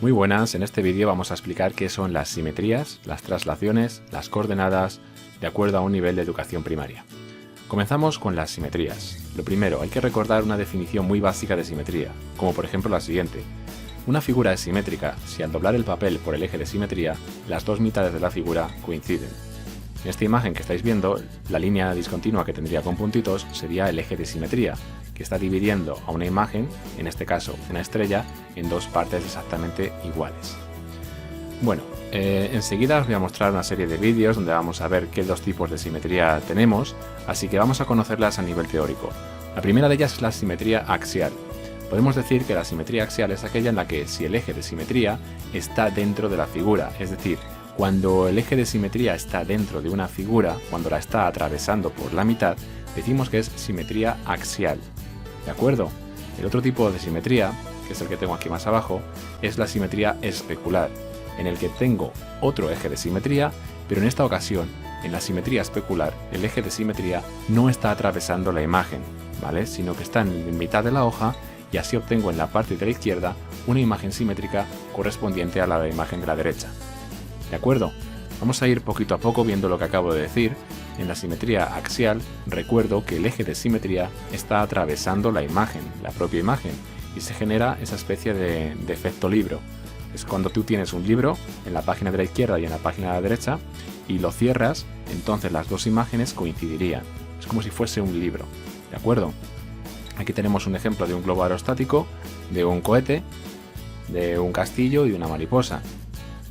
Muy buenas, en este vídeo vamos a explicar qué son las simetrías, las traslaciones, las coordenadas, de acuerdo a un nivel de educación primaria. Comenzamos con las simetrías. Lo primero, hay que recordar una definición muy básica de simetría, como por ejemplo la siguiente. Una figura es simétrica si al doblar el papel por el eje de simetría, las dos mitades de la figura coinciden. En esta imagen que estáis viendo, la línea discontinua que tendría con puntitos sería el eje de simetría, que está dividiendo a una imagen, en este caso una estrella, en dos partes exactamente iguales. Bueno, enseguida os voy a mostrar una serie de vídeos donde vamos a ver qué dos tipos de simetría tenemos, así que vamos a conocerlas a nivel teórico. La primera de ellas es la simetría axial. Podemos decir que la simetría axial es aquella en la que si el eje de simetría está dentro de la figura, es decir, cuando el eje de simetría está dentro de una figura, cuando la está atravesando por la mitad, decimos que es simetría axial. ¿De acuerdo? El otro tipo de simetría, que es el que tengo aquí más abajo, es la simetría especular, en el que tengo otro eje de simetría, pero en esta ocasión, en la simetría especular, el eje de simetría no está atravesando la imagen, ¿vale? Sino que está en mitad de la hoja y así obtengo en la parte de la izquierda una imagen simétrica correspondiente a la imagen de la derecha. ¿De acuerdo? Vamos a ir poquito a poco viendo lo que acabo de decir. En la simetría axial, recuerdo que el eje de simetría está atravesando la imagen, la propia imagen, y se genera esa especie de efecto libro. Es cuando tú tienes un libro en la página de la izquierda y en la página de la derecha, y lo cierras, entonces las dos imágenes coincidirían. Es como si fuese un libro. ¿De acuerdo? Aquí tenemos un ejemplo de un globo aerostático, de un cohete, de un castillo y de una mariposa.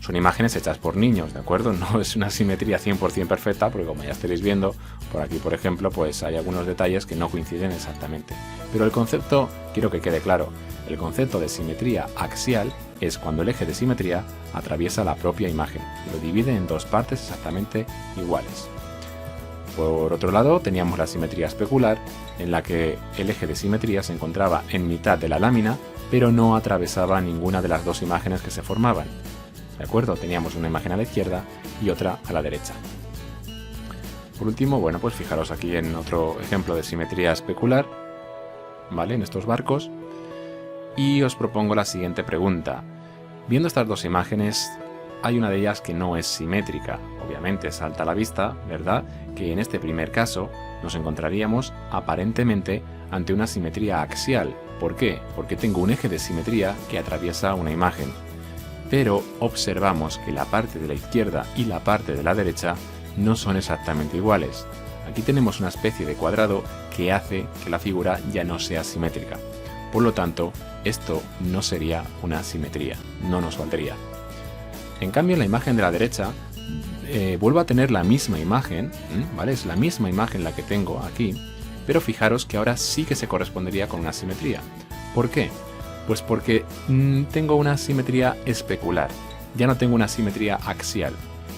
Son imágenes hechas por niños, ¿de acuerdo? No es una simetría 100% perfecta, porque como ya estaréis viendo, por aquí, por ejemplo, pues hay algunos detalles que no coinciden exactamente. Pero el concepto, quiero que quede claro, el concepto de simetría axial es cuando el eje de simetría atraviesa la propia imagen y lo divide en dos partes exactamente iguales. Por otro lado, teníamos la simetría especular, en la que el eje de simetría se encontraba en mitad de la lámina, pero no atravesaba ninguna de las dos imágenes que se formaban. ¿De acuerdo? Teníamos una imagen a la izquierda y otra a la derecha. Por último, bueno, pues fijaros aquí en otro ejemplo de simetría especular, ¿vale? En estos barcos. Y os propongo la siguiente pregunta. Viendo estas dos imágenes, hay una de ellas que no es simétrica. Obviamente salta a la vista, ¿verdad?, que en este primer caso nos encontraríamos aparentemente ante una simetría axial. ¿Por qué? Porque tengo un eje de simetría que atraviesa una imagen. Pero observamos que la parte de la izquierda y la parte de la derecha no son exactamente iguales. Aquí tenemos una especie de cuadrado que hace que la figura ya no sea simétrica. Por lo tanto, esto no sería una simetría, no nos valdría. En cambio, en la imagen de la derecha, vuelvo a tener la misma imagen, ¿vale? Es la misma imagen la que tengo aquí, pero fijaros que ahora sí que se correspondería con una simetría. ¿Por qué? Pues porque tengo una simetría especular, ya no tengo una simetría axial.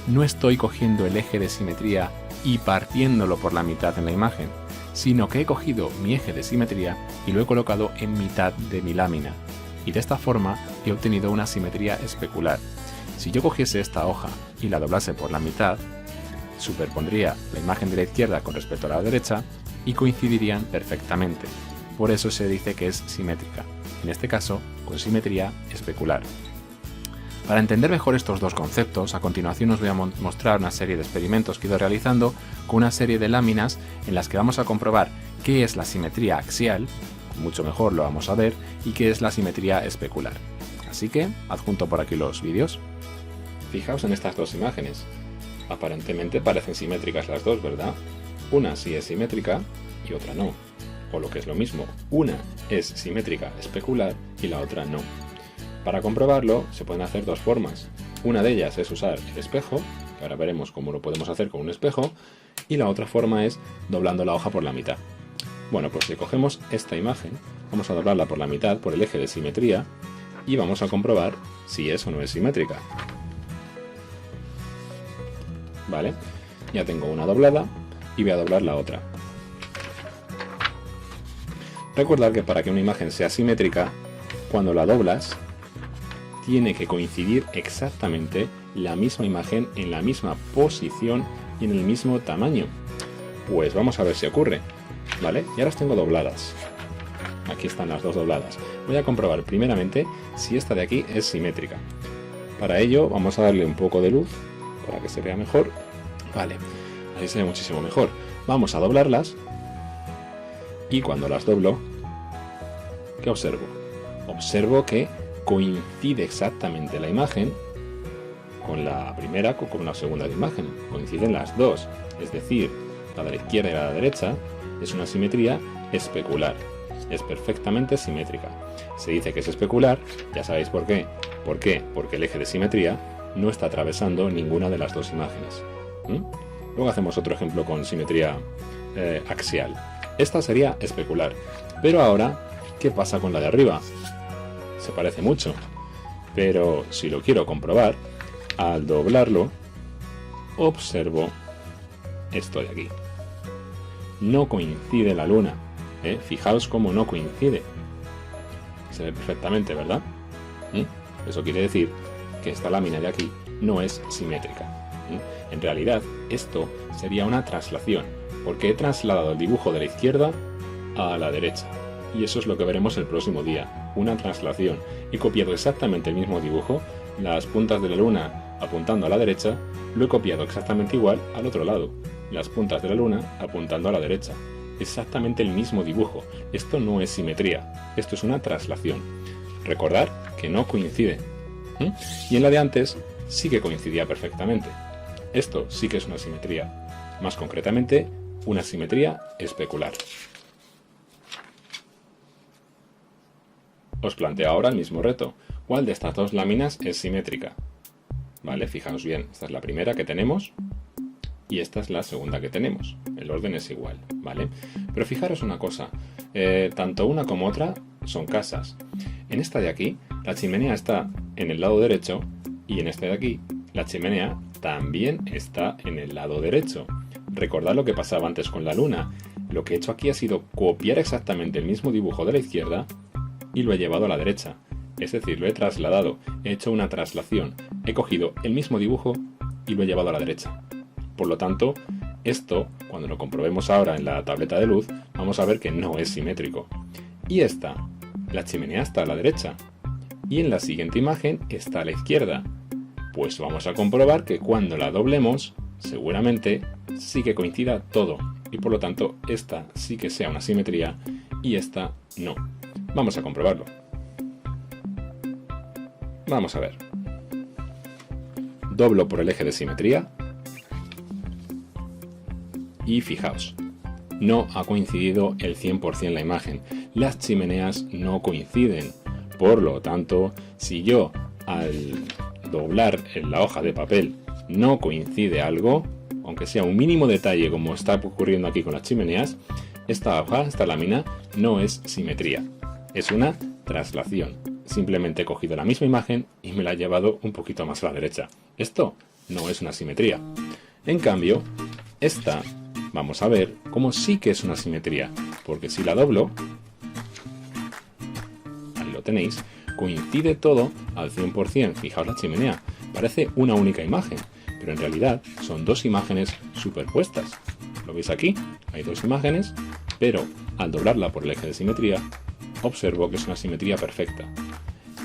No estoy cogiendo el eje de simetría y partiéndolo por la mitad en la imagen, sino que he cogido mi eje de simetría y lo he colocado en mitad de mi lámina. Y de esta forma he obtenido una simetría especular. Si yo cogiese esta hoja y la doblase por la mitad, superpondría la imagen de la izquierda con respecto a la derecha y coincidirían perfectamente. Por eso se dice que es simétrica. En este caso, con simetría especular. Para entender mejor estos dos conceptos, a continuación os voy a mostrar una serie de experimentos que he ido realizando con una serie de láminas en las que vamos a comprobar qué es la simetría axial, mucho mejor lo vamos a ver, y qué es la simetría especular. Así que, adjunto por aquí los vídeos. Fijaos en estas dos imágenes. Aparentemente parecen simétricas las dos, ¿verdad? Una sí es simétrica y otra no. O lo que es lo mismo, una es simétrica especular y la otra no. Para comprobarlo se pueden hacer dos formas. Una de ellas es usar el espejo, que ahora veremos cómo lo podemos hacer con un espejo, y la otra forma es doblando la hoja por la mitad. Bueno, pues si cogemos esta imagen, vamos a doblarla por la mitad por el eje de simetría y vamos a comprobar si es o no es simétrica. ¿Vale? Ya tengo una doblada y voy a doblar la otra. Recordad que para que una imagen sea simétrica, cuando la doblas, tiene que coincidir exactamente la misma imagen en la misma posición y en el mismo tamaño. Pues vamos a ver si ocurre, ¿vale? Y ahora las tengo dobladas. Aquí están las dos dobladas. Voy a comprobar primeramente si esta de aquí es simétrica. Para ello vamos a darle un poco de luz para que se vea mejor. Vale, así se ve muchísimo mejor. Vamos a doblarlas y cuando las doblo, ¿qué observo? Observo que coincide exactamente la imagen con la primera o con la segunda imagen. Coinciden las dos, es decir, la de la izquierda y la de la derecha es una simetría especular. Es perfectamente simétrica. Se dice que es especular, ya sabéis por qué. ¿Por qué? Porque el eje de simetría no está atravesando ninguna de las dos imágenes. Luego hacemos otro ejemplo con simetría axial. Esta sería especular. Pero ahora, ¿qué pasa con la de arriba? Se parece mucho. Pero si lo quiero comprobar, al doblarlo, observo esto de aquí. No coincide la luna. Fijaos cómo no coincide. Se ve perfectamente, ¿verdad? Eso quiere decir que esta lámina de aquí no es simétrica. En realidad, esto sería una traslación, porque he trasladado el dibujo de la izquierda a la derecha. Y eso es lo que veremos el próximo día, una traslación. He copiado exactamente el mismo dibujo, las puntas de la luna apuntando a la derecha, lo he copiado exactamente igual al otro lado, las puntas de la luna apuntando a la derecha. Exactamente el mismo dibujo. Esto no es simetría, esto es una traslación. Recordad que no coincide. Y en la de antes sí que coincidía perfectamente. Esto sí que es una simetría. Más concretamente, una simetría especular. Os planteo ahora el mismo reto. ¿Cuál de estas dos láminas es simétrica? Vale, fijaos bien. Esta es la primera que tenemos y esta es la segunda que tenemos. El orden es igual, ¿vale? Pero fijaros una cosa. Tanto una como otra son casas. En esta de aquí, la chimenea está en el lado derecho y en esta de aquí, la chimenea también está en el lado derecho. Recordad lo que pasaba antes con la luna. Lo que he hecho aquí ha sido copiar exactamente el mismo dibujo de la izquierda y lo he llevado a la derecha. Es decir, lo he trasladado, he hecho una traslación. He cogido el mismo dibujo y lo he llevado a la derecha. Por lo tanto, esto, cuando lo comprobemos ahora en la tableta de luz, vamos a ver que no es simétrico. Y esta, la chimenea está a la derecha. Y en la siguiente imagen está a la izquierda. Pues vamos a comprobar que cuando la doblemos, seguramente sí que coincida todo. Y por lo tanto, esta sí que sea una simetría y esta no. Vamos a comprobarlo. Vamos a ver. Doblo por el eje de simetría. Y fijaos, no ha coincidido el 100% la imagen. Las chimeneas no coinciden. Por lo tanto, si yo al doblar en la hoja de papel no coincide algo, aunque sea un mínimo detalle como está ocurriendo aquí con las chimeneas, esta hoja, esta lámina, no es simetría. Es una traslación. Simplemente he cogido la misma imagen y me la he llevado un poquito más a la derecha. Esto no es una simetría. En cambio, esta vamos a ver cómo sí que es una simetría, porque si la doblo, ahí lo tenéis, coincide todo al 100%. Fijaos la chimenea, parece una única imagen, pero en realidad son dos imágenes superpuestas. ¿Lo veis aquí? Hay dos imágenes, pero al doblarla por el eje de simetría, observo que es una simetría perfecta.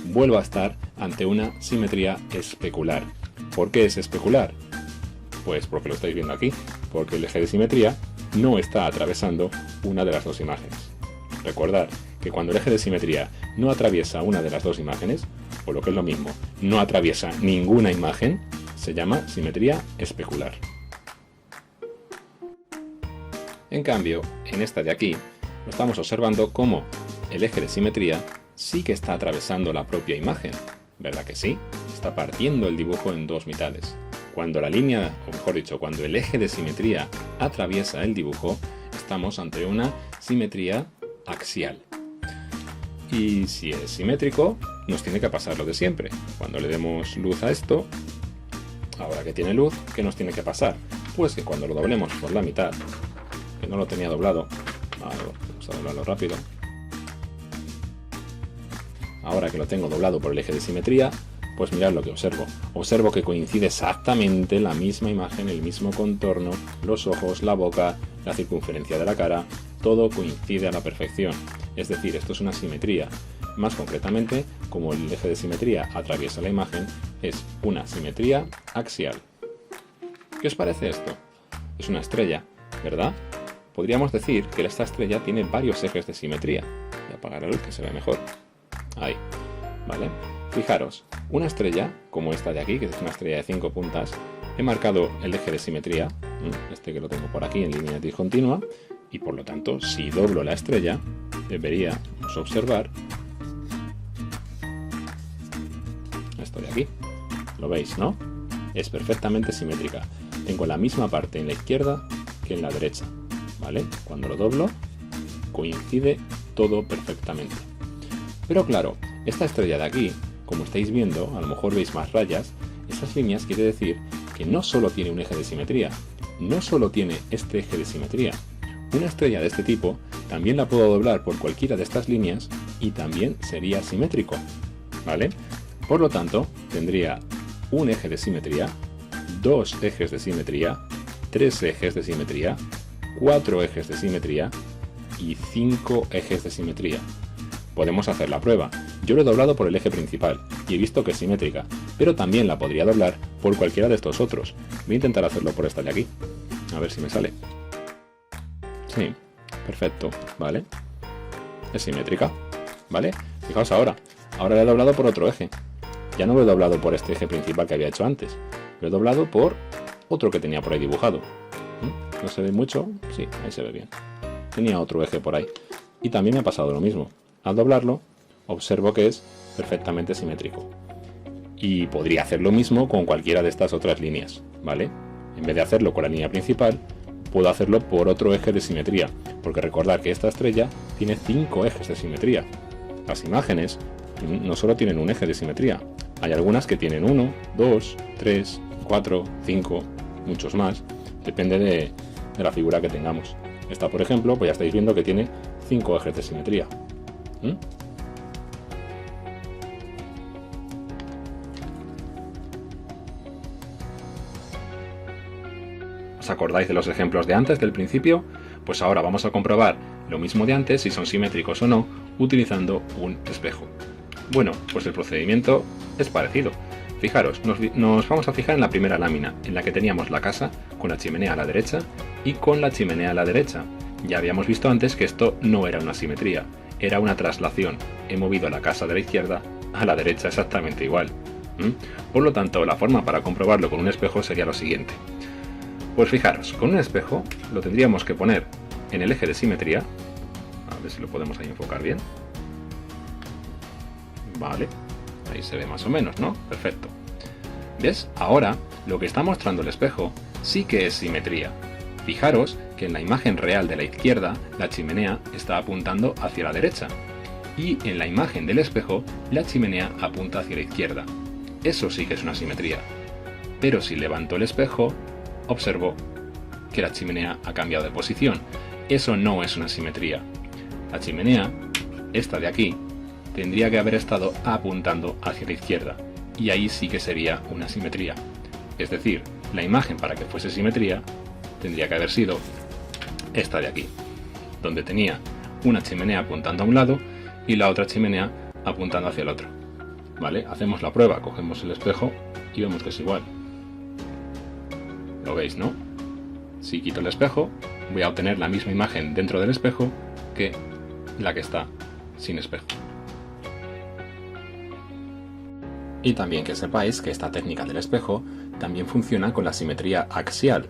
Vuelvo a estar ante una simetría especular. ¿Por qué es especular? Pues porque lo estáis viendo aquí, porque el eje de simetría no está atravesando una de las dos imágenes. Recordad que cuando el eje de simetría no atraviesa una de las dos imágenes, o lo que es lo mismo, no atraviesa ninguna imagen, se llama simetría especular. En cambio, en esta de aquí, lo estamos observando como el eje de simetría sí que está atravesando la propia imagen. ¿Verdad que sí? Está partiendo el dibujo en dos mitades. Cuando la línea, o mejor dicho, cuando el eje de simetría atraviesa el dibujo, estamos ante una simetría axial. Y si es simétrico, nos tiene que pasar lo de siempre. Cuando le demos luz a esto, ahora que tiene luz, ¿qué nos tiene que pasar? Pues que cuando lo doblemos por la mitad, que no lo tenía doblado, vamos a doblarlo rápido. Ahora que lo tengo doblado por el eje de simetría, pues mirad lo que observo. Observo que coincide exactamente la misma imagen, el mismo contorno, los ojos, la boca, la circunferencia de la cara, todo coincide a la perfección. Es decir, esto es una simetría. Más concretamente, como el eje de simetría atraviesa la imagen, es una simetría axial. ¿Qué os parece esto? Es una estrella, ¿verdad? Podríamos decir que esta estrella tiene varios ejes de simetría. Voy a apagar la luz que se ve mejor. Ahí, ¿vale? Fijaros, una estrella, como esta de aquí, que es una estrella de 5 puntas, he marcado el eje de simetría, este que lo tengo por aquí en línea discontinua, y por lo tanto, si doblo la estrella, deberíamos observar esto de aquí. ¿Lo veis, no? Es perfectamente simétrica. Tengo la misma parte en la izquierda que en la derecha, ¿vale? Cuando lo doblo, coincide todo perfectamente. Pero claro, esta estrella de aquí, como estáis viendo, a lo mejor veis más rayas, esas líneas quiere decir que no solo tiene un eje de simetría, no solo tiene este eje de simetría. Una estrella de este tipo también la puedo doblar por cualquiera de estas líneas y también sería simétrico, ¿vale? Por lo tanto, tendría un eje de simetría, dos ejes de simetría, tres ejes de simetría, cuatro ejes de simetría y 5 ejes de simetría. Podemos hacer la prueba. Yo lo he doblado por el eje principal y he visto que es simétrica, pero también la podría doblar por cualquiera de estos otros. Voy a intentar hacerlo por esta de aquí, a ver si me sale. Sí, perfecto, ¿vale? Es simétrica, ¿vale? Fijaos ahora la he doblado por otro eje. Ya no lo he doblado por este eje principal que había hecho antes. Lo he doblado por otro que tenía por ahí dibujado. ¿No se ve mucho? Sí, ahí se ve bien. Tenía otro eje por ahí. Y también me ha pasado lo mismo. Al doblarlo, observo que es perfectamente simétrico. Y podría hacer lo mismo con cualquiera de estas otras líneas, ¿vale? En vez de hacerlo con la línea principal, puedo hacerlo por otro eje de simetría, porque recordad que esta estrella tiene 5 ejes de simetría. Las imágenes no solo tienen un eje de simetría, hay algunas que tienen 1, 2, 3, 4, 5, muchos más, depende de la figura que tengamos. Esta, por ejemplo, pues ya estáis viendo que tiene 5 ejes de simetría. ¿Os acordáis de los ejemplos de antes, del principio? Pues ahora vamos a comprobar lo mismo de antes, si son simétricos o no, utilizando un espejo. Bueno, pues el procedimiento es parecido. Fijaros, nos vamos a fijar en la primera lámina, en la que teníamos la casa con la chimenea a la derecha y con la chimenea a la derecha. Ya habíamos visto antes que esto no era una simetría, era una traslación. He movido la casa de la izquierda a la derecha exactamente igual. Por lo tanto, la forma para comprobarlo con un espejo sería lo siguiente. Pues fijaros, con un espejo lo tendríamos que poner en el eje de simetría. A ver si lo podemos ahí enfocar bien. Vale, ahí se ve más o menos, ¿no? Perfecto. ¿Ves? Ahora, lo que está mostrando el espejo sí que es simetría. Fijaros que en la imagen real de la izquierda, la chimenea está apuntando hacia la derecha. Y en la imagen del espejo, la chimenea apunta hacia la izquierda. Eso sí que es una simetría. Pero si levanto el espejo, observo que la chimenea ha cambiado de posición. Eso no es una simetría. La chimenea, esta de aquí, tendría que haber estado apuntando hacia la izquierda. Y ahí sí que sería una simetría. Es decir, la imagen para que fuese simetría tendría que haber sido esta de aquí, donde tenía una chimenea apuntando a un lado y la otra chimenea apuntando hacia el otro. ¿Vale? Hacemos la prueba, cogemos el espejo y vemos que es igual. ¿Lo veis, no? Si quito el espejo, voy a obtener la misma imagen dentro del espejo que la que está sin espejo. Y también que sepáis que esta técnica del espejo también funciona con la simetría axial.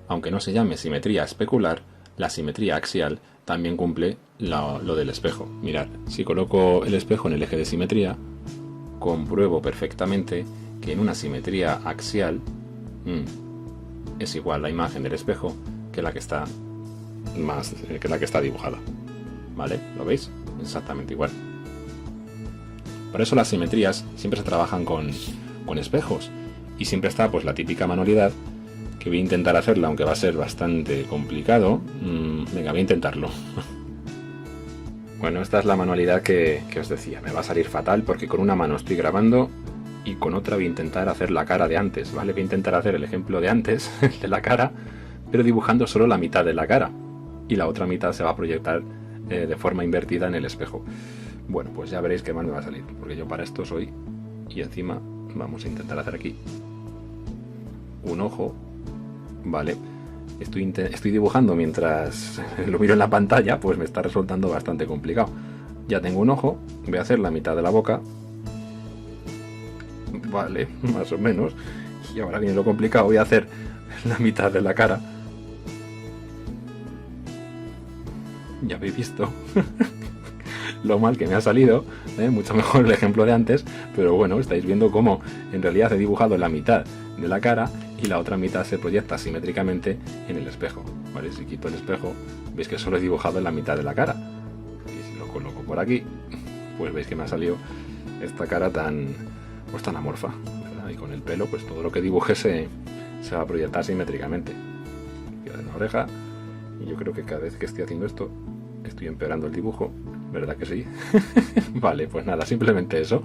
Aunque no se llame simetría especular, la simetría axial también cumple lo del espejo. Mirad, si coloco el espejo en el eje de simetría, compruebo perfectamente que en una simetría axial es igual la imagen del espejo que la que está dibujada. ¿Vale? ¿Lo veis? Exactamente igual. Por eso las simetrías siempre se trabajan con espejos y siempre está pues la típica manualidad que voy a intentar hacerla, aunque va a ser bastante complicado. Venga, voy a intentarlo. Bueno, esta es la manualidad que os decía. Me va a salir fatal porque con una mano estoy grabando y con otra voy a intentar hacer la cara de antes, ¿vale? Voy a intentar hacer el ejemplo de antes, de la cara, pero dibujando solo la mitad de la cara y la otra mitad se va a proyectar de forma invertida en el espejo. Bueno, pues ya veréis qué mal me va a salir, porque yo para esto soy... Y encima vamos a intentar hacer aquí un ojo, ¿vale? Estoy dibujando mientras lo miro en la pantalla, pues me está resultando bastante complicado. Ya tengo un ojo, voy a hacer la mitad de la boca, vale, más o menos. Y ahora viene lo complicado, voy a hacer la mitad de la cara. Ya habéis visto lo mal que me ha salido, mucho mejor el ejemplo de antes, pero bueno, estáis viendo cómo en realidad he dibujado la mitad de la cara y la otra mitad se proyecta simétricamente en el espejo, ¿vale? Si quito el espejo, veis que solo he dibujado la mitad de la cara. Y si lo coloco por aquí, pues veis que me ha salido esta cara tan amorfa, ¿verdad? Y con el pelo, pues todo lo que dibuje se va a proyectar simétricamente. Voy a hacer una oreja, y yo creo que cada vez que estoy haciendo esto, estoy empeorando el dibujo, ¿verdad que sí? Vale, pues nada, simplemente eso.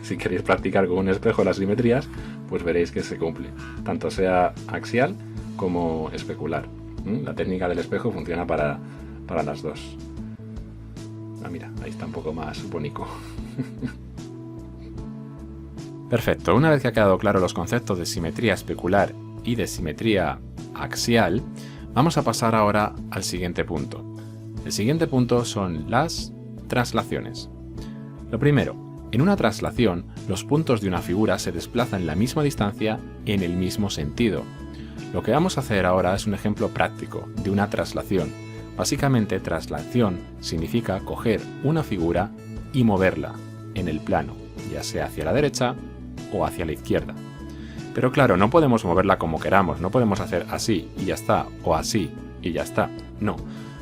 Si queréis practicar con un espejo las simetrías, pues veréis que se cumple, tanto sea axial como especular. La técnica del espejo funciona para las dos. Ah, mira, ahí está un poco más bonito. Perfecto, una vez que ha quedado claro los conceptos de simetría especular y de simetría axial, vamos a pasar ahora al siguiente punto. El siguiente punto son las traslaciones. Lo primero, en una traslación, los puntos de una figura se desplazan la misma distancia en el mismo sentido. Lo que vamos a hacer ahora es un ejemplo práctico de una traslación. Básicamente, traslación significa coger una figura y moverla en el plano, ya sea hacia la derecha o hacia la izquierda. Pero claro, no podemos moverla como queramos, no podemos hacer así y ya está, o así y ya está. No,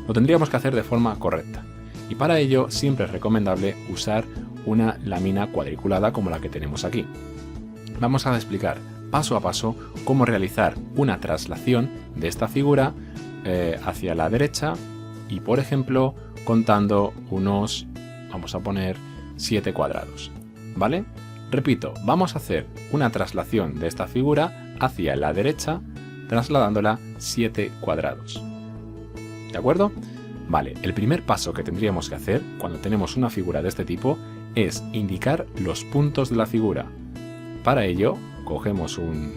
lo tendríamos que hacer de forma correcta. Y para ello siempre es recomendable usar una lámina cuadriculada como la que tenemos aquí. Vamos a explicar paso a paso cómo realizar una traslación de esta figura hacia la derecha y, por ejemplo, contando unos, vamos a poner 7 cuadrados, ¿vale? Repito, vamos a hacer una traslación de esta figura hacia la derecha trasladándola 7 cuadrados. ¿De acuerdo? Vale, el primer paso que tendríamos que hacer cuando tenemos una figura de este tipo es indicar los puntos de la figura. Para ello, cogemos un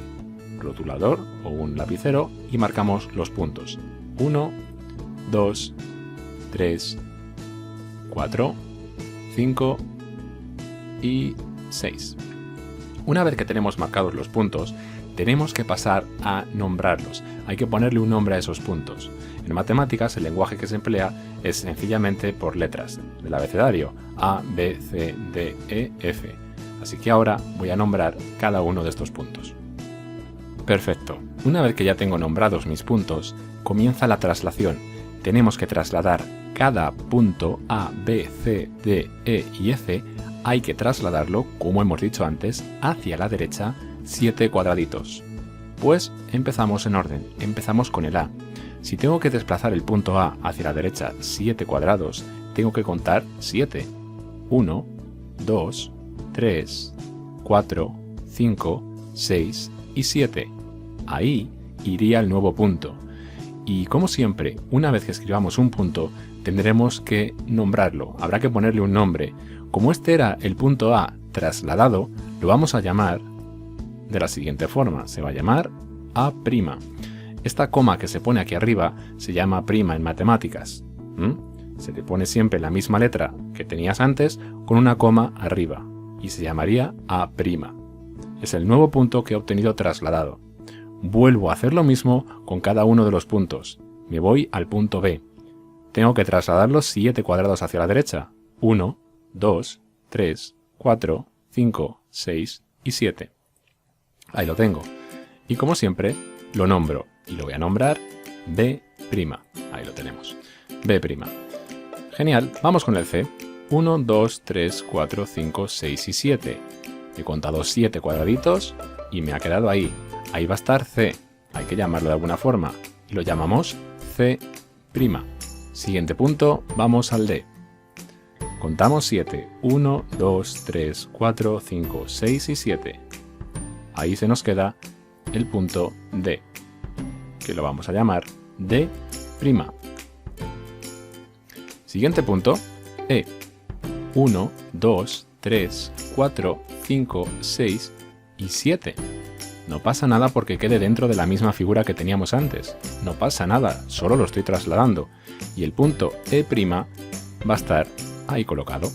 rotulador o un lapicero y marcamos los puntos. 1, 2, 3, 4, 5 y 6. Una vez que tenemos marcados los puntos, tenemos que pasar a nombrarlos. Hay que ponerle un nombre a esos puntos. En matemáticas, el lenguaje que se emplea es sencillamente por letras del abecedario: A, B, C, D, E, F. Así que ahora voy a nombrar cada uno de estos puntos. Perfecto. Una vez que ya tengo nombrados mis puntos, comienza la traslación. Tenemos que trasladar cada punto A, B, C, D, E y F. Hay que trasladarlo, como hemos dicho antes, hacia la derecha 7 cuadraditos. Pues empezamos en orden. Empezamos con el A. Si tengo que desplazar el punto A hacia la derecha 7 cuadrados, tengo que contar 7. 1, 2, 3, 4, 5, 6 y 7. Ahí iría el nuevo punto. Y como siempre, una vez que escribamos un punto, tendremos que nombrarlo. Habrá que ponerle un nombre. Como este era el punto A trasladado, lo vamos a llamar de la siguiente forma. Se va a llamar A'. Esta coma que se pone aquí arriba se llama prima en matemáticas. Se te pone siempre la misma letra que tenías antes con una coma arriba y se llamaría A'. Es el nuevo punto que he obtenido trasladado. Vuelvo a hacer lo mismo con cada uno de los puntos. Me voy al punto B. Tengo que trasladarlos 7 cuadrados hacia la derecha. 1, 2, 3, 4, 5, 6 y 7. Ahí lo tengo. Y como siempre, lo nombro. Y lo voy a nombrar B'. Ahí lo tenemos. B'. Genial, vamos con el C. 1, 2, 3, 4, 5, 6 y 7. He contado 7 cuadraditos y me ha quedado ahí. Ahí va a estar C. Hay que llamarlo de alguna forma. Y lo llamamos C'. Siguiente punto, vamos al D. Contamos 7. 1, 2, 3, 4, 5, 6 y 7. Ahí se nos queda el punto D, que lo vamos a llamar D'. Siguiente punto, E. 1, 2, 3, 4, 5, 6 y 7. No pasa nada porque quede dentro de la misma figura que teníamos antes. No pasa nada, solo lo estoy trasladando. Y el punto E' va a estar ahí colocado.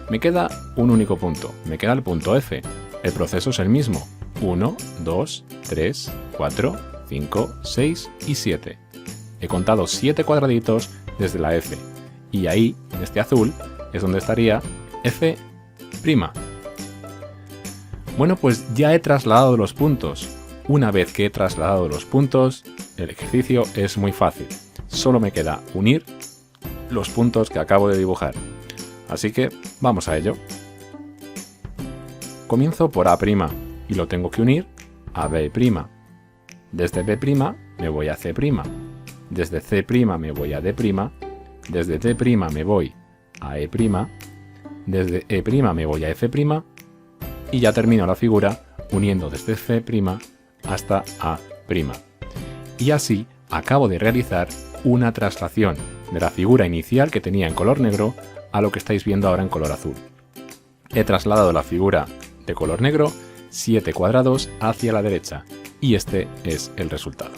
Me queda un único punto, me queda el punto F. El proceso es el mismo. 1, 2, 3, 4, 5, 6 y 7. He contado 7 cuadraditos desde la F. Y ahí, en este azul, es donde estaría F'. Bueno, pues ya he trasladado los puntos. Una vez que he trasladado los puntos, el ejercicio es muy fácil. Solo me queda unir los puntos que acabo de dibujar. Así que vamos a ello. Comienzo por A' y lo tengo que unir a B'. Desde B' me voy a C'. Desde C' me voy a D'. Desde D' me voy a E'. Desde E' me voy a F'. Y ya termino la figura uniendo desde F' hasta A'. Y así acabo de realizar una traslación de la figura inicial que tenía en color negro a lo que estáis viendo ahora en color azul. He trasladado la figura de color negro 7 cuadrados hacia la derecha y este es el resultado.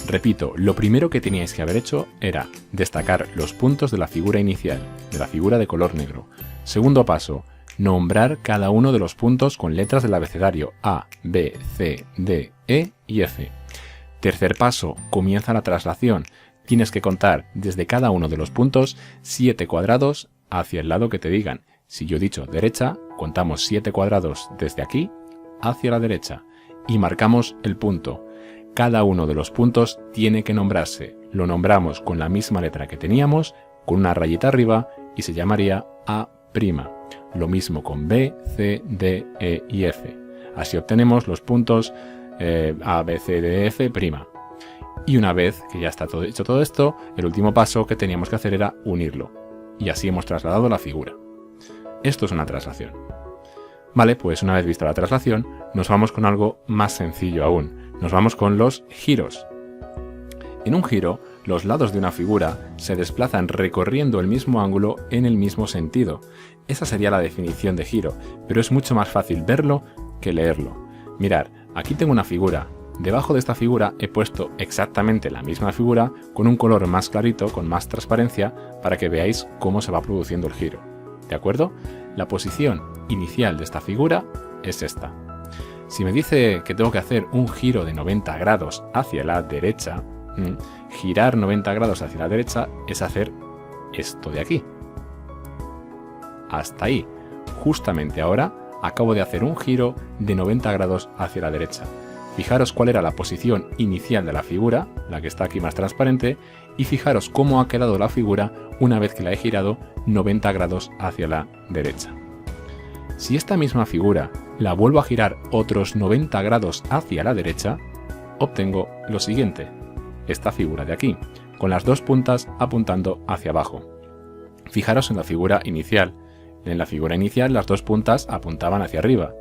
Repito, lo primero que teníais que haber hecho era destacar los puntos de la figura inicial, de la figura de color negro. Segundo paso, nombrar cada uno de los puntos con letras del abecedario A, B, C, D, E y F. Tercer paso, comienza la traslación. Tienes que contar desde cada uno de los puntos 7 cuadrados hacia el lado que te digan. Si yo he dicho derecha, contamos 7 cuadrados desde aquí hacia la derecha y marcamos el punto. Cada uno de los puntos tiene que nombrarse. Lo nombramos con la misma letra que teníamos, con una rayita arriba y se llamaría A'. Lo mismo con B, C, D, E y F. Así obtenemos los puntos A, B, C, D, F'. Y una vez que ya está hecho todo esto, el último paso que teníamos que hacer era unirlo. Y así hemos trasladado la figura. Esto es una traslación. Vale, pues una vez vista la traslación, nos vamos con algo más sencillo aún. Nos vamos con los giros. En un giro, los lados de una figura se desplazan recorriendo el mismo ángulo en el mismo sentido. Esa sería la definición de giro, pero es mucho más fácil verlo que leerlo. Mirad, aquí tengo una figura. Debajo de esta figura he puesto exactamente la misma figura con un color más clarito, con más transparencia, para que veáis cómo se va produciendo el giro. ¿De acuerdo? La posición inicial de esta figura es esta. Si me dice que tengo que hacer un giro de 90 grados hacia la derecha, girar 90 grados hacia la derecha es hacer esto de aquí. Hasta ahí. Justamente ahora acabo de hacer un giro de 90 grados hacia la derecha. Fijaros cuál era la posición inicial de la figura, la que está aquí más transparente, y fijaros cómo ha quedado la figura una vez que la he girado 90 grados hacia la derecha. Si esta misma figura la vuelvo a girar otros 90 grados hacia la derecha, obtengo lo siguiente, esta figura de aquí, con las dos puntas apuntando hacia abajo. Fijaros en la figura inicial. En la figura inicial las dos puntas apuntaban hacia arriba.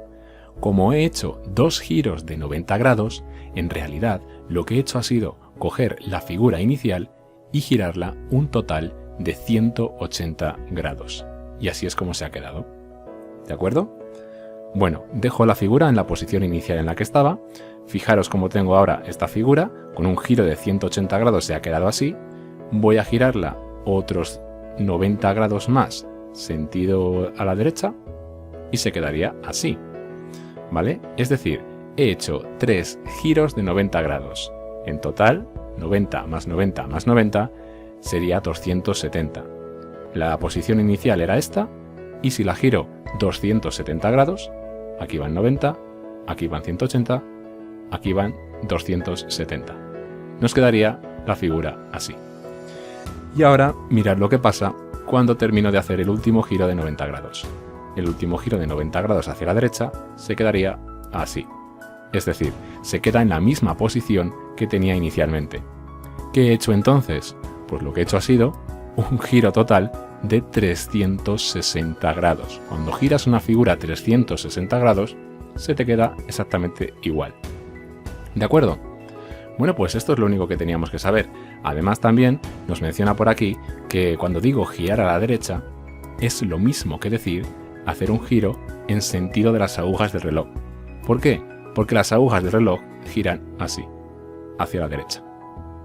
Como he hecho dos giros de 90 grados, en realidad lo que he hecho ha sido coger la figura inicial y girarla un total de 180 grados. Y así es como se ha quedado. ¿De acuerdo? Bueno, dejo la figura en la posición inicial en la que estaba. Fijaros cómo tengo ahora esta figura, con un giro de 180 grados se ha quedado así. Voy a girarla otros 90 grados más, sentido a la derecha, y se quedaría así. ¿Vale? Es decir, he hecho 3 giros de 90 grados. En total, 90 más 90 más 90 sería 270. La posición inicial era esta, y si la giro 270 grados, aquí van 90, aquí van 180, aquí van 270. Nos quedaría la figura así. Y ahora mirad lo que pasa cuando termino de hacer el último giro de 90 grados. El último giro de 90 grados hacia la derecha se quedaría así. Es decir, se queda en la misma posición que tenía inicialmente. ¿Qué he hecho entonces? Pues lo que he hecho ha sido un giro total de 360 grados. Cuando giras una figura 360 grados, se te queda exactamente igual. ¿De acuerdo? Bueno, pues esto es lo único que teníamos que saber. Además también nos menciona por aquí que cuando digo girar a la derecha, es lo mismo que decir hacer un giro en sentido de las agujas del reloj. ¿Por qué? Porque las agujas del reloj giran así, hacia la derecha.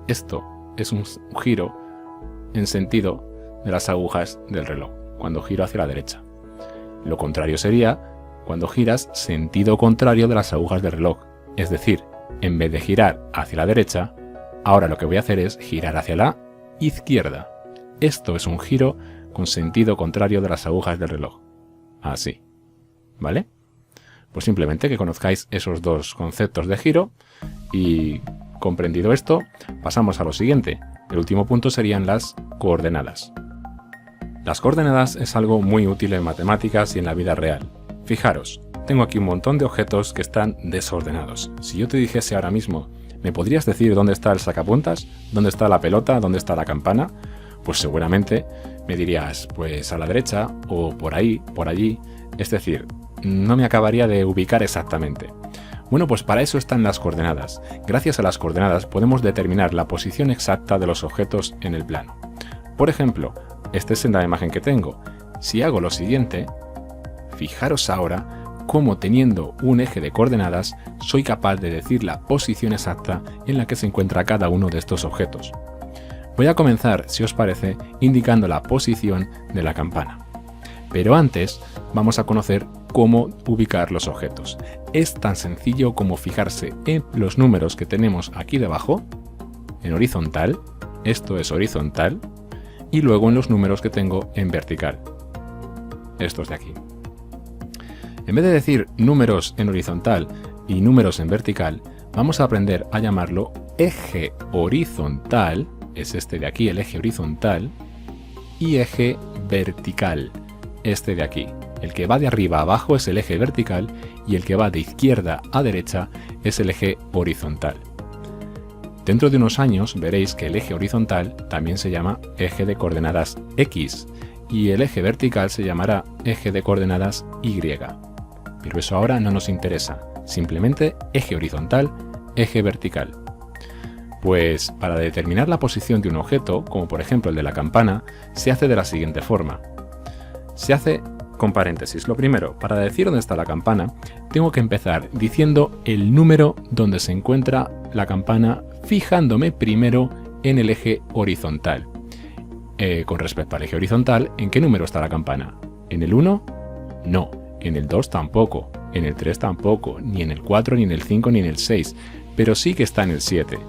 Esto es un giro en sentido de las agujas del reloj, cuando giro hacia la derecha. Lo contrario sería cuando giras sentido contrario de las agujas del reloj. Es decir, en vez de girar hacia la derecha, ahora lo que voy a hacer es girar hacia la izquierda. Esto es un giro con sentido contrario de las agujas del reloj. Así. ¿Vale? Pues simplemente que conozcáis esos dos conceptos de giro y comprendido esto, pasamos a lo siguiente. El último punto serían las coordenadas. Las coordenadas es algo muy útil en matemáticas y en la vida real. Fijaros, tengo aquí un montón de objetos que están desordenados. Si yo te dijese ahora mismo, ¿me podrías decir dónde está el sacapuntas? ¿Dónde está la pelota? ¿Dónde está la campana? Pues seguramente me dirías, pues a la derecha, o por ahí, por allí. Es decir, no me acabaría de ubicar exactamente. Bueno, pues para eso están las coordenadas. Gracias a las coordenadas podemos determinar la posición exacta de los objetos en el plano. Por ejemplo, esta es la imagen que tengo. Si hago lo siguiente, fijaros ahora cómo teniendo un eje de coordenadas soy capaz de decir la posición exacta en la que se encuentra cada uno de estos objetos. Voy a comenzar, si os parece, indicando la posición de la campana. Pero antes vamos a conocer cómo ubicar los objetos. Es tan sencillo como fijarse en los números que tenemos aquí debajo, en horizontal, esto es horizontal, y luego en los números que tengo en vertical, estos de aquí. En vez de decir números en horizontal y números en vertical, vamos a aprender a llamarlo eje horizontal, es este de aquí, el eje horizontal, y eje vertical, este de aquí. El que va de arriba a abajo es el eje vertical y el que va de izquierda a derecha es el eje horizontal. Dentro de unos años veréis que el eje horizontal también se llama eje de coordenadas X y el eje vertical se llamará eje de coordenadas Y. Pero eso ahora no nos interesa, simplemente eje horizontal, eje vertical. Pues para determinar la posición de un objeto, como por ejemplo el de la campana, se hace de la siguiente forma. Se hace con paréntesis. Lo primero, para decir dónde está la campana, tengo que empezar diciendo el número donde se encuentra la campana, fijándome primero en el eje horizontal. Con respecto al eje horizontal, ¿en qué número está la campana? ¿En el 1? No. En el 2 tampoco. En el 3 tampoco. Ni en el 4, ni en el 5, ni en el 6. Pero sí que está en el 7.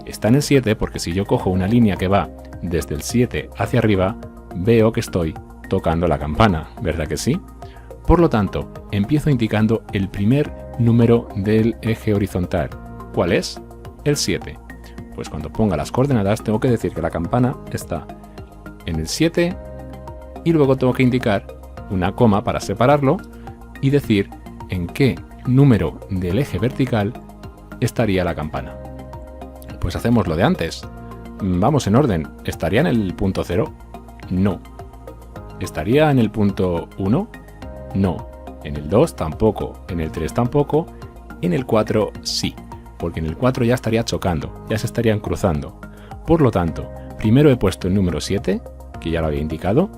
Está en el 7 porque si yo cojo una línea que va desde el 7 hacia arriba, veo que estoy tocando la campana, ¿verdad que sí? Por lo tanto, empiezo indicando el primer número del eje horizontal. ¿Cuál es? El 7. Pues cuando ponga las coordenadas tengo que decir que la campana está en el 7 y luego tengo que indicar una coma para separarlo y decir en qué número del eje vertical estaría la campana. Pues hacemos lo de antes. Vamos en orden. ¿Estaría en el punto 0? No. ¿Estaría en el punto 1? No. En el 2 tampoco. En el 3 tampoco. En el 4 sí. Porque en el 4 ya estaría chocando. Ya se estarían cruzando. Por lo tanto, primero he puesto el número 7, que ya lo había indicado.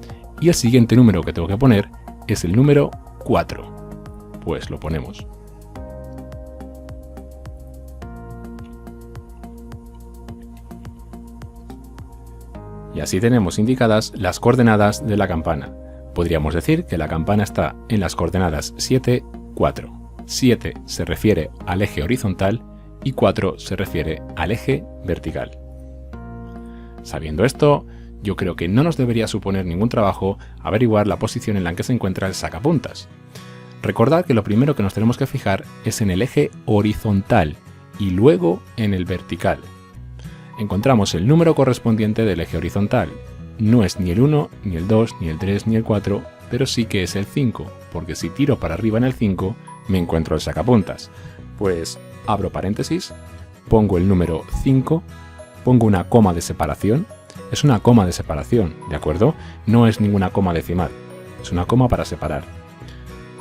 Y el siguiente número que tengo que poner es el número 4. Pues lo ponemos. Y así tenemos indicadas las coordenadas de la campana. Podríamos decir que la campana está en las coordenadas 7, 4. 7 se refiere al eje horizontal y 4 se refiere al eje vertical. Sabiendo esto, yo creo que no nos debería suponer ningún trabajo averiguar la posición en la que se encuentra el sacapuntas. Recordad que lo primero que nos tenemos que fijar es en el eje horizontal y luego en el vertical. Encontramos el número correspondiente del eje horizontal. No es ni el 1, ni el 2, ni el 3, ni el 4, pero sí que es el 5, porque si tiro para arriba en el 5, me encuentro el sacapuntas. Pues abro paréntesis, pongo el número 5, pongo una coma de separación. Es una coma de separación, ¿de acuerdo? No es ninguna coma decimal, es una coma para separar.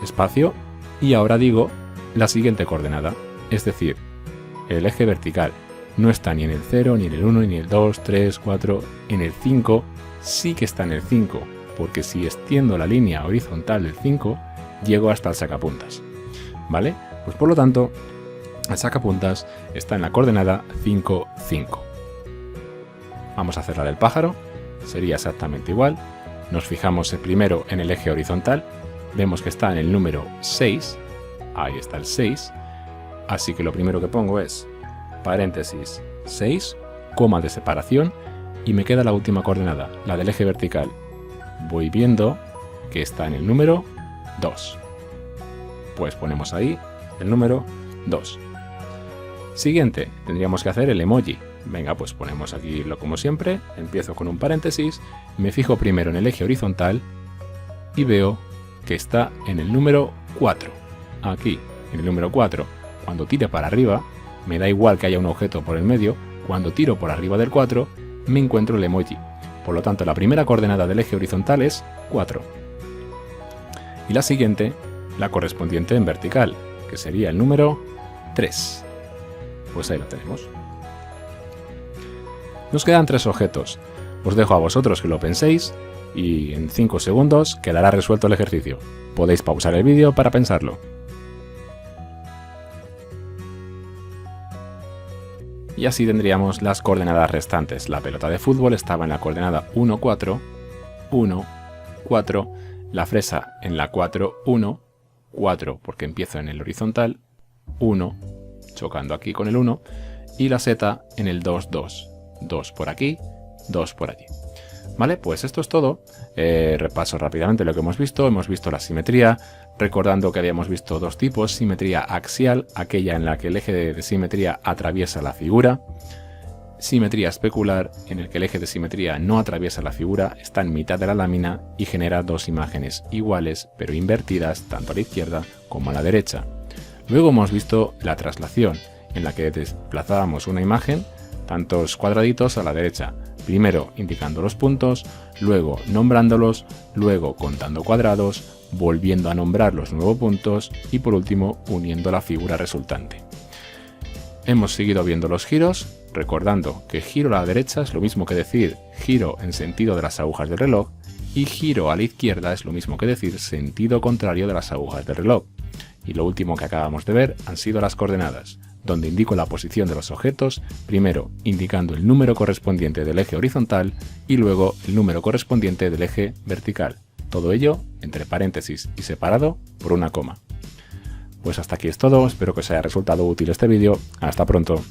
Espacio, y ahora digo la siguiente coordenada, es decir, el eje vertical. No está ni en el 0, ni en el 1, ni en el 2, 3, 4, en el 5, sí que está en el 5. porque si extiendo la línea horizontal del 5, llego hasta el sacapuntas. ¿Vale? Pues por lo tanto, el sacapuntas está en la coordenada 5, 5. Vamos a hacer la del pájaro, sería exactamente igual. Nos fijamos primero en el eje horizontal, vemos que está en el número 6, ahí está el 6, así que lo primero que pongo es paréntesis 6, coma de separación, y me queda la última coordenada, la del eje vertical. Voy viendo que está en el número 2. Pues ponemos ahí el número 2. Siguiente, tendríamos que hacer el emoji. Venga, pues ponemos aquí lo como siempre, empiezo con un paréntesis, me fijo primero en el eje horizontal y veo que está en el número 4. Aquí, en el número 4, cuando tire para arriba, me da igual que haya un objeto por el medio, cuando tiro por arriba del 4, me encuentro el emoji. Por lo tanto, la primera coordenada del eje horizontal es 4. Y la siguiente, la correspondiente en vertical, que sería el número 3. Pues ahí lo tenemos. Nos quedan 3 objetos. Os dejo a vosotros que lo penséis y en 5 segundos quedará resuelto el ejercicio. Podéis pausar el vídeo para pensarlo. Y así tendríamos las coordenadas restantes. La pelota de fútbol estaba en la coordenada 1, 4, 1, 4, la fresa en la 4, 1, 4 porque empiezo en el horizontal, 1, chocando aquí con el 1, y la seta en el 2, 2. 2 por aquí, 2 por allí. Vale, pues esto es todo. Repaso rápidamente lo que hemos visto. Hemos visto la simetría, recordando que habíamos visto dos tipos: simetría axial, aquella en la que el eje de simetría atraviesa la figura; simetría especular, en el que el eje de simetría no atraviesa la figura, está en mitad de la lámina y genera dos imágenes iguales pero invertidas tanto a la izquierda como a la derecha. Luego hemos visto la traslación, en la que desplazábamos una imagen tantos cuadraditos a la derecha, primero indicando los puntos, luego nombrándolos, luego contando cuadrados, volviendo a nombrar los nuevos puntos y por último uniendo la figura resultante. Hemos seguido viendo los giros, recordando que giro a la derecha es lo mismo que decir giro en sentido de las agujas del reloj, y giro a la izquierda es lo mismo que decir sentido contrario de las agujas del reloj. Y lo último que acabamos de ver han sido las coordenadas, donde indico la posición de los objetos, primero indicando el número correspondiente del eje horizontal y luego el número correspondiente del eje vertical. Todo ello entre paréntesis y separado por una coma. Pues hasta aquí es todo, espero que os haya resultado útil este vídeo. Hasta pronto.